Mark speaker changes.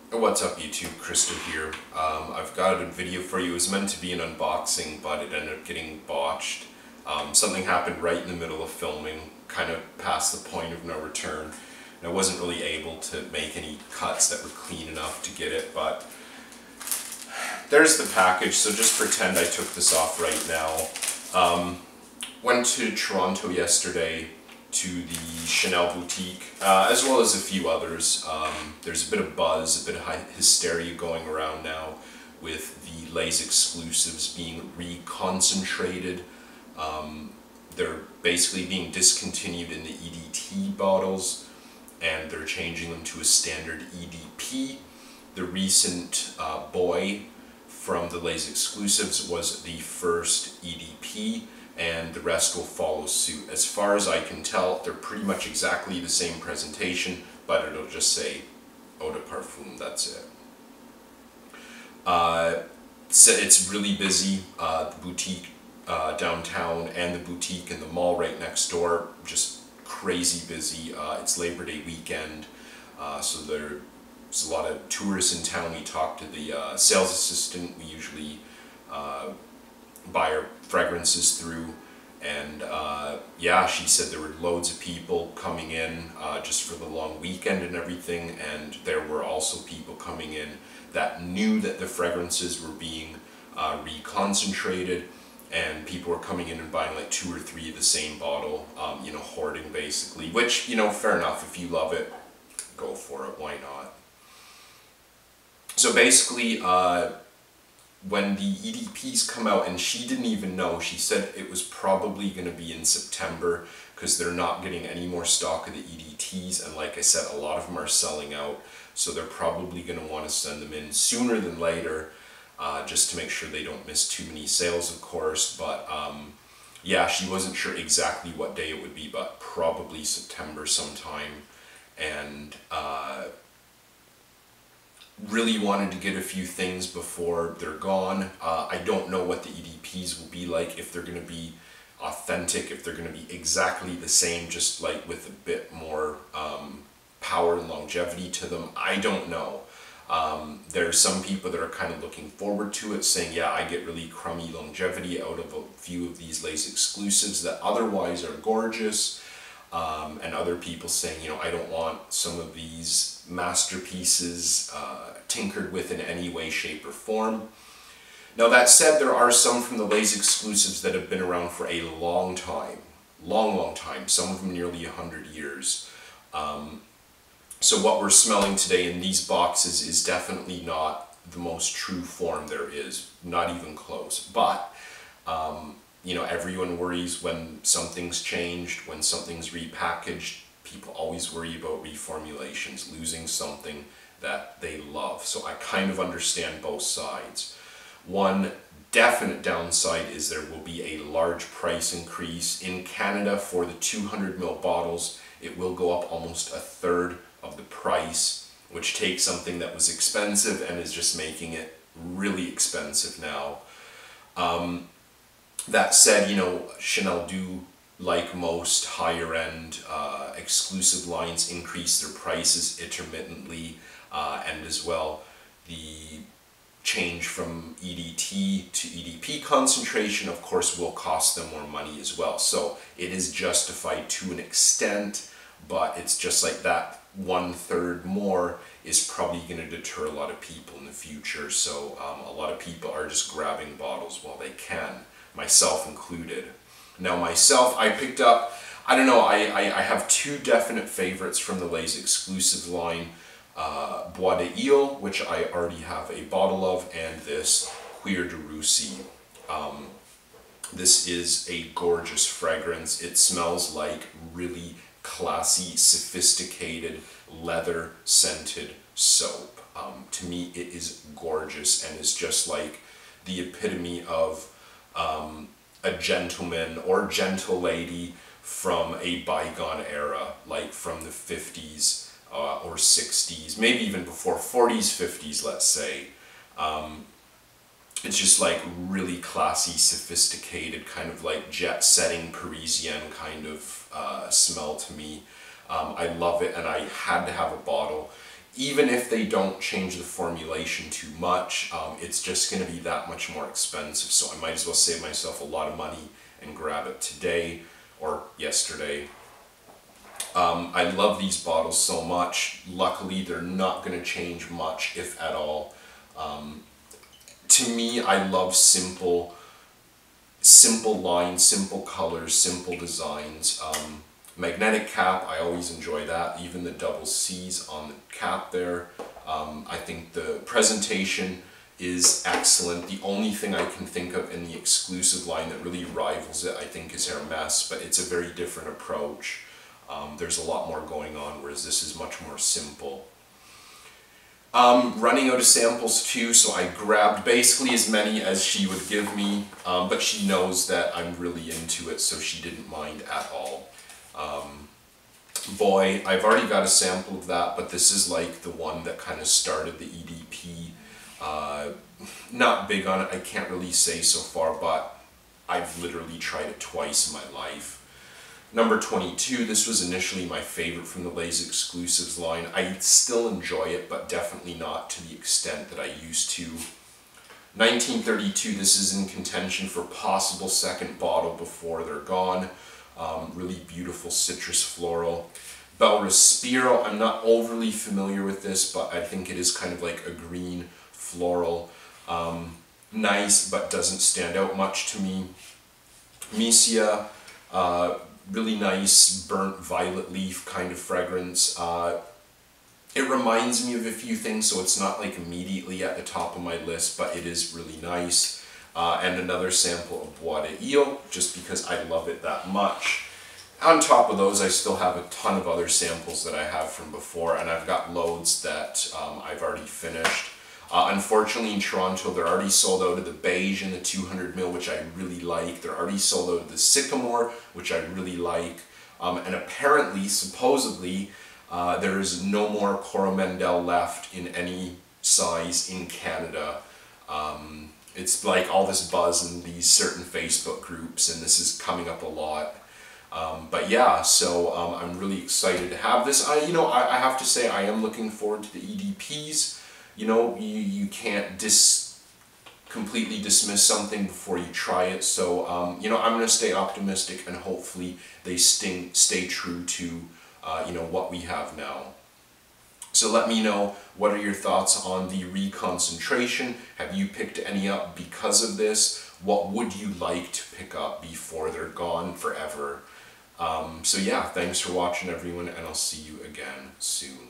Speaker 1: What's up YouTube, Kristo here. I've got a video for you. It was meant to be an unboxing, but it ended up getting botched. Something happened right in the middle of filming, kind of past the point of no return. And I wasn't really able to make any cuts that were clean enough to get it, but there's the package, so just pretend I took this off right now. Went to Toronto yesterday to the Chanel boutique, as well as a few others. There's a bit of buzz, a bit of hysteria going around now with the Les Exclusifs being reconcentrated. They're basically being discontinued in the EDT bottles, and they're changing them to a standard EDP. The recent boy from the Les Exclusifs was the first EDP, and the rest will follow suit. As far as I can tell, they're pretty much exactly the same presentation, but it'll just say Eau de Parfum, that's it. So it's really busy. The boutique downtown and the boutique in the mall right next door, just crazy busy. It's Labor Day weekend, so there's a lot of tourists in town. We talked to the sales assistant we usually buy our fragrances through, and yeah, she said there were loads of people coming in just for the long weekend and everything, and there were also people coming in that knew that the fragrances were being reconcentrated, and people were coming in and buying like 2 or 3 of the same bottle, you know, hoarding basically, which, you know, fair enough. If you love it, go for it, why not? So basically, when the EDPs come out, and she didn't even know, she said it was probably going to be in September because they're not getting any more stock of the EDTs, and like I said, a lot of them are selling out, so they're probably going to want to send them in sooner than later, just to make sure they don't miss too many sales, of course. But yeah, she wasn't sure exactly what day it would be, but probably September sometime, and really wanted to get a few things before they're gone. I don't know what the EDPs will be like, if they're going to be authentic, if they're going to be exactly the same, just like with a bit more power and longevity to them. I don't know. There's some people that are kind of looking forward to it, saying, yeah, I get really crummy longevity out of a few of these Les Exclusifs that otherwise are gorgeous. And other people saying, you know, I don't want some of these masterpieces tinkered with in any way, shape, or form. Now that said, there are some from the Les Exclusifs that have been around for a long time, long time, some of them nearly 100 years. So what we're smelling today in these boxes is definitely not the most true form there is, not even close. But you know, everyone worries when something's changed, when something's repackaged. People always worry about reformulations, losing something that they love. So I kind of understand both sides. One definite downside is there will be a large price increase. In Canada, for the 200 ml bottles, it will go up almost a third of the price, which takes something that was expensive and is just making it really expensive now. That said, you know, Chanel do, like most higher-end exclusive lines, increase their prices intermittently, and as well, the change from EDT to EDP concentration, of course, will cost them more money as well. So it is justified to an extent, but it's just like that 1/3 more is probably going to deter a lot of people in the future. So a lot of people are just grabbing bottles while they can, myself included. Now myself, I picked up, I don't know, I have 2 definite favorites from the Les Exclusive line. Bois de Ile, which I already have a bottle of, and this Cuir de Russie. This is a gorgeous fragrance. It smells like really classy, sophisticated, leather scented soap. To me, it is gorgeous, and is just like the epitome of a gentleman or gentle lady from a bygone era, like from the 50s or 60s, maybe even before 40s, 50s, let's say. It's just like really classy, sophisticated, kind of like jet-setting Parisian kind of smell to me. I love it, and I had to have a bottle. even if they don't change the formulation too much, it's just going to be that much more expensive. So I might as well save myself a lot of money and grab it today or yesterday. I love these bottles so much. Luckily, they're not going to change much, if at all. To me, I love simple lines, simple colors, simple designs. Magnetic cap, I always enjoy that. Even the double C's on the cap there. I think the presentation is excellent. The only thing I can think of in the exclusive line that really rivals it, I think, is Hermes, but it's a very different approach. There's a lot more going on, whereas this is much more simple. Running out of samples too, so I grabbed basically as many as she would give me, but she knows that I'm really into it, so she didn't mind at all. Boy, I've already got a sample of that, but this is like the one that kind of started the EDP. Not big on it, I can't really say so far, but I've literally tried it twice in my life. Number 22, this was initially my favorite from the Lay's Exclusives line. I still enjoy it, but definitely not to the extent that I used to. 1932, this is in contention for possible second bottle before they're gone. Really beautiful citrus floral. Bel Respiro, I'm not overly familiar with this, but I think it is kind of like a green floral. Nice, but doesn't stand out much to me. Misia, really nice burnt violet leaf kind of fragrance. It reminds me of a few things, so it's not like immediately at the top of my list, but it is really nice. And another sample of Bois d'Ile, just because I love it that much. On top of those, I still have a ton of other samples that I have from before, and I've got loads that I've already finished. Unfortunately, in Toronto, they're already sold out of the beige and the 200ml, which I really like. They're already sold out of the sycamore, which I really like. And apparently, supposedly, there is no more Coromandel left in any size in Canada. It's like all this buzz in these certain Facebook groups, and this is coming up a lot. But yeah, so I'm really excited to have this. I have to say I am looking forward to the EDPs. You know, you can't completely dismiss something before you try it. So, I'm going to stay optimistic, and hopefully they stay true to, what we have now. So let me know, what are your thoughts on the Reconcentration? Have you picked any up because of this? What would you like to pick up before they're gone forever? So yeah, thanks for watching everyone, and I'll see you again soon.